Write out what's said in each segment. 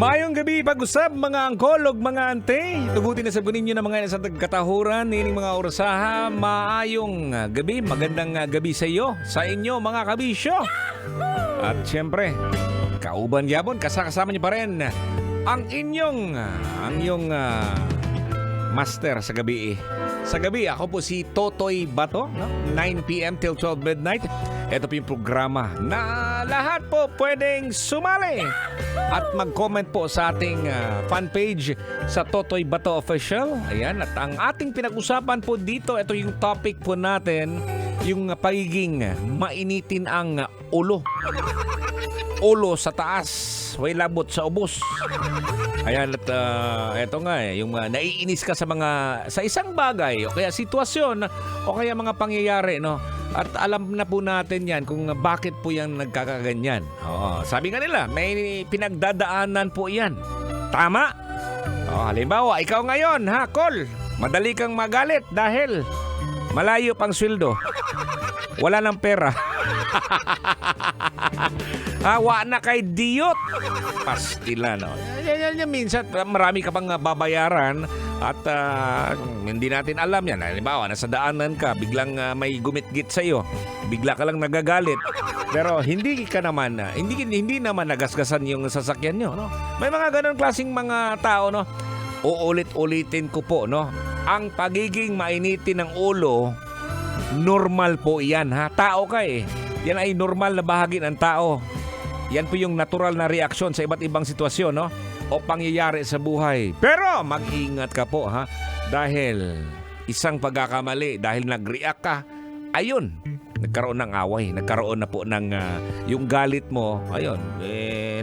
Mayong gabi pag-usab mga angkol ug mga ante. Tugutin na sabunin niyo na mga sa katahuran nining mga orasaha. Maayong gabi, magandang gabi sa iyo, sa inyo mga kabisyo. At siyempre, kauban gyapon kasama niyo pa rin ang inyong master sa gabi. Sa gabi, ako po si Totoy Bato, no? 9 p.m. till 12 midnight. Ito po yung programa na lahat po pwedeng sumali at mag-comment po sa ating fan page sa Totoy Bato Official. Ayan, at ang ating pinag-usapan po dito, ito yung topic po natin, yung pagiging mainitin ang ulo. Ulo sa taas, way labot sa ubos. Ayan, at eto nga yung naiinis ka sa isang bagay o kaya sitwasyon o kaya mga pangyayari, no? At alam na po natin yan kung bakit po yan nagkakaganyan. Oo, sabi nga nila, may pinagdadaanan po yan. Tama? Halimbawa, ikaw ngayon, Kol, madali kang magalit dahil malayo pang sweldo. Wala ng pera. Hawa na kay diyot. Pastila, no? Yan, minsan marami ka pang babayaran at hindi natin alam yan. Halimbawa, nasa daanan ka, biglang may gumit-git sa'yo. Bigla ka lang nagagalit. Pero hindi naman nagasgasan yung sasakyan nyo, no? May mga ganun klaseng mga tao, no? Uulit-ulitin ko po, no? Ang pagiging mainitin ng ulo, normal po yan, ha? Tao ka eh. Yan ay normal na bahagi ng tao. Yan po yung natural na reaksyon sa iba't ibang sitwasyon, no? O pangyayari sa buhay. Pero mag-ingat ka po, ha? Dahil isang pagkakamali, dahil nag-react ka, ayun, nagkaroon ng away. Nagkaroon na po ng yung galit mo, ayun,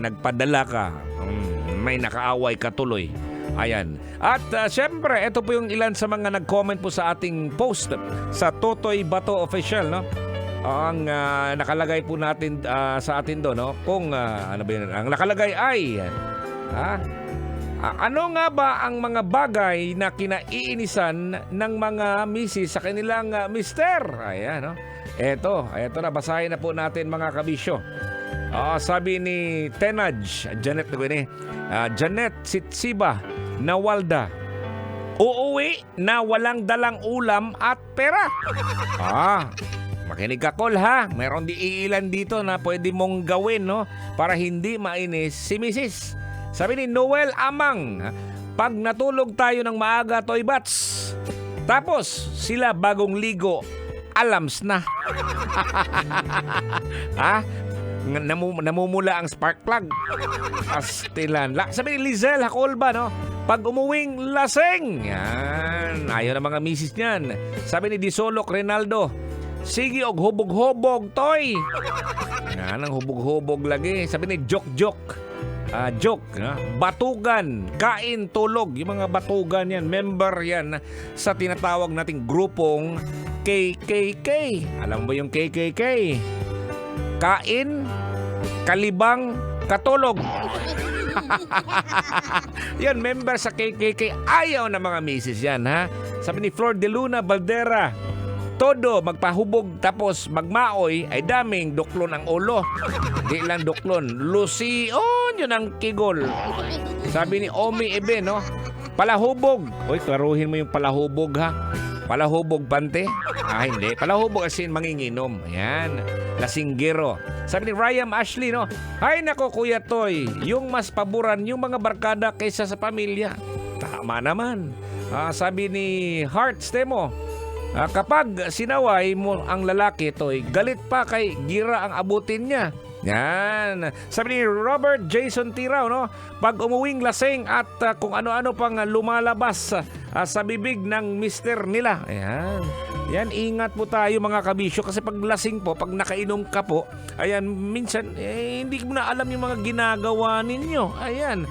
nagpadala ka. May nakaaway ka tuloy. Ayan. At syempre, ito po yung ilan sa mga nag-comment po sa ating post sa Totoy Bato Official, no? Ang nakalagay po natin sa atin do, no? Kung ano ba yun? Ang nakalagay ay ano nga ba ang mga bagay na kinaiinisan ng mga misis sa kanilang mister? Ayan, no? Eto na, basahin na po natin mga kabisyo. Sabi ni Tenaj, Janet Sitsiba Nawalda, uuwi na walang dalang ulam at pera. Makinig ka, Kol, ha? Meron iilan dito na pwede mong gawin, no? Para hindi mainis si Mrs. Sabi ni Noel Amang, pag natulog tayo ng maaga, Toy Bats, tapos sila bagong ligo, alams na. Namumula ang spark plug. Astilan. Sabi ni Lizelle Hakolba, no? Pag umuwing laseng. Yan. Ayaw na mga misis niyan. Sabi ni Disolok Renaldo, sige og hubog-hubog, Toy. Yan ang hubog-hubog lagi. Sabi ni Joke. Batugan, kain, tulog. Yung mga batugan yan, member yan sa tinatawag nating grupong KKK. Alam mo yung KKK? Kain, kalibang, katulog. Yan, member sa KKK. Ayaw na mga misis yan, ha? Sabi ni Flor de Luna Baldera, todo magpahubog tapos magmaoy ay daming duklon ang ulo. Di lang duklon, lusion yun ang kigol. Sabi ni Omi Ebe, no? Palahubog. Uy, klaruhin mo yung palahubog, ha? Palahubog, bante? Hindi. Palahubog as in manginginom. Ayan. Lasinggero. Sabi ni Ryan Ashley, no? Ay, nako, Kuya Toy. Yung mas paboran yung mga barkada kaysa sa pamilya. Tama naman. Sabi ni Heart Stemo, kapag sinaway mo ang lalaki, Toy, galit pa kay gira ang abutin niya. Yan. Sabi ni Robert Jason Tiraw, no? Pag umuwing lasing at kung ano-ano pang lumalabas sa bibig ng mister nila. Ayan. Yan, ingat po tayo mga kabisyo kasi pag lasing po, pag nakainom ka po, ayan, minsan, hindi mo na alam yung mga ginagawa ninyo. Ayan.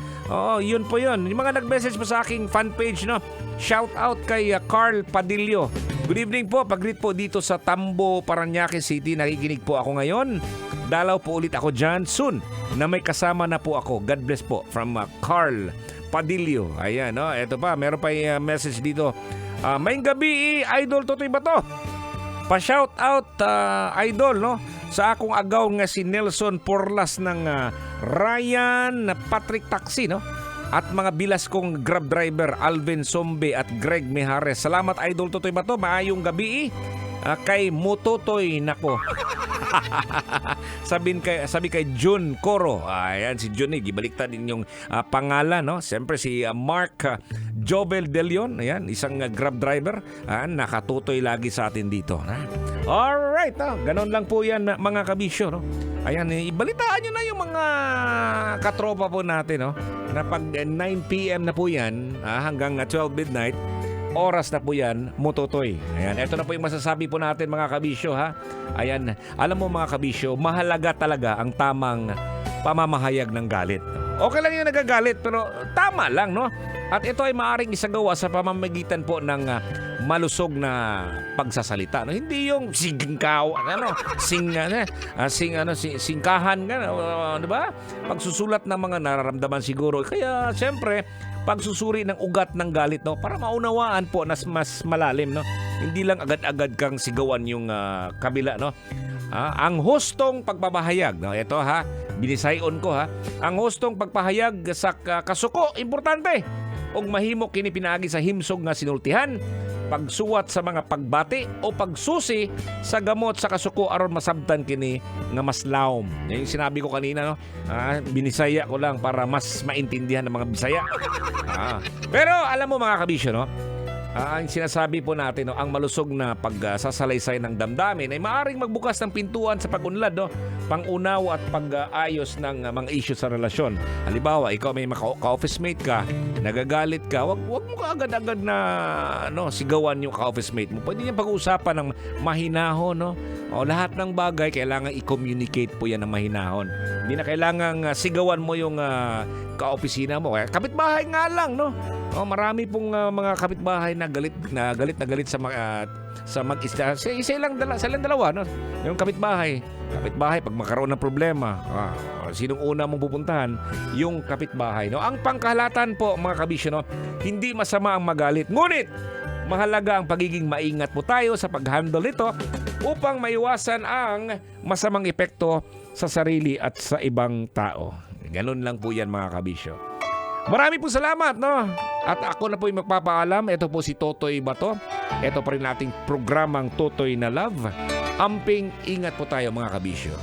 Yun po yun. Yung mga nag-message po sa aking fan page, no? Shout out kay Carl Padillo. Good evening po. Pag-greet po dito sa Tambo, Paranaque City. Nakikinig po ako ngayon. Dalaw po ulit ako dyan soon na may kasama na po ako. God bless po from Carl Padillo. Ayan, no? Ito pa, meron pa yung message dito. Maying gabi, Idol Totoy Bato. Pa-shout out, Idol, no? sa akong agaw nga si Nelson Porlas ng Ryan Patrick Taxi, no? At mga bilas kong Grab driver Alvin Sombe at Greg Mijares. Salamat Idol Totoy Bato. Maayong gabi kay Mutotoy nako. sabi kay Jun Coro. Ayan si Jun, gibaliktad din yung pangalan, no? Siyempre si Mark Jovel De Leon, ayan, isang Grab driver, nakatutoy lagi sa atin dito. Alright, ganon lang po yan mga kabisyo, no? Ayan, ibalitaan nyo na yung mga katropa po natin, no? Na pag 9 p.m. na po yan, hanggang 12 midnight, oras na po yan, Mutotoy. Ayan, eto na po yung masasabi po natin mga kabisyo, ha? Ayan, alam mo mga kabisyo, mahalaga talaga ang tamang pamamahayag ng galit. Okay lang yung nagagalit, pero tama lang, no? At ito ay maaaring isagawa sa pamamagitan po ng malusog na pagsasalita, no? Hindi yung singkaw, singkahan, di ba? Pagsusulat ng mga nararamdaman siguro. Kaya siyempre, pagsusuri ng ugat ng galit, no? Para maunawaan po na mas malalim, no? Hindi lang agad-agad kang sigawan yung kabila, no? Ang hustong pagpapahayag, no? Ito binisayon ko, ang hustong pagpahayag sa kasuko, importante. Og mahimo kini pinaagi sa himsog nga sinultihan, pagsuwat sa mga pagbati o pagsusi sa gamot sa kasuko aron masabtan kini nga mas lawom. Yan yung sinabi ko kanina, no? Binisaya ko lang para mas maintindihan ng mga Bisaya. Pero alam mo mga kabisyo, no? Ang sinasabi po natin, no, ang malusog na pagsasalaysay ng damdamin ay maaaring magbukas ng pintuan sa pag-unlad, no? Pang-unaw at pag-ayos ng mga issue sa relasyon. Halimbawa, ikaw may ka-office mate ka, nagagalit ka, wag mo ka agad-agad na sigawan yung ka-office mate mo. Pwede niya pag-uusapan ng mahinahon, no? O lahat ng bagay kailangan i-communicate po yan ng mahinahon. Hindi na kailangan sigawan mo yung ka-opisina mo. Kaya kapitbahay nga lang, no? Marami pong mga kapitbahay na galit sa mag-isa. Isa lang dalawa, no? Yung kapitbahay pag magkaroon ng problema, sinong una mong pupuntahan? Yung kapitbahay, no? Ang pangkahalatan po mga kabisyo, no? Hindi masama ang magalit. Ngunit mahalaga ang pagiging maingat po tayo sa pag-handle nito upang maiwasan ang masamang epekto sa sarili at sa ibang tao. Ganun lang po yan mga kabisyo. Marami po salamat, no? At ako na po yung magpapaalam. Ito po si Totoy Bato. Ito pa rin nating programang Totoy na Love. Amping ingat po tayo mga kabisyo.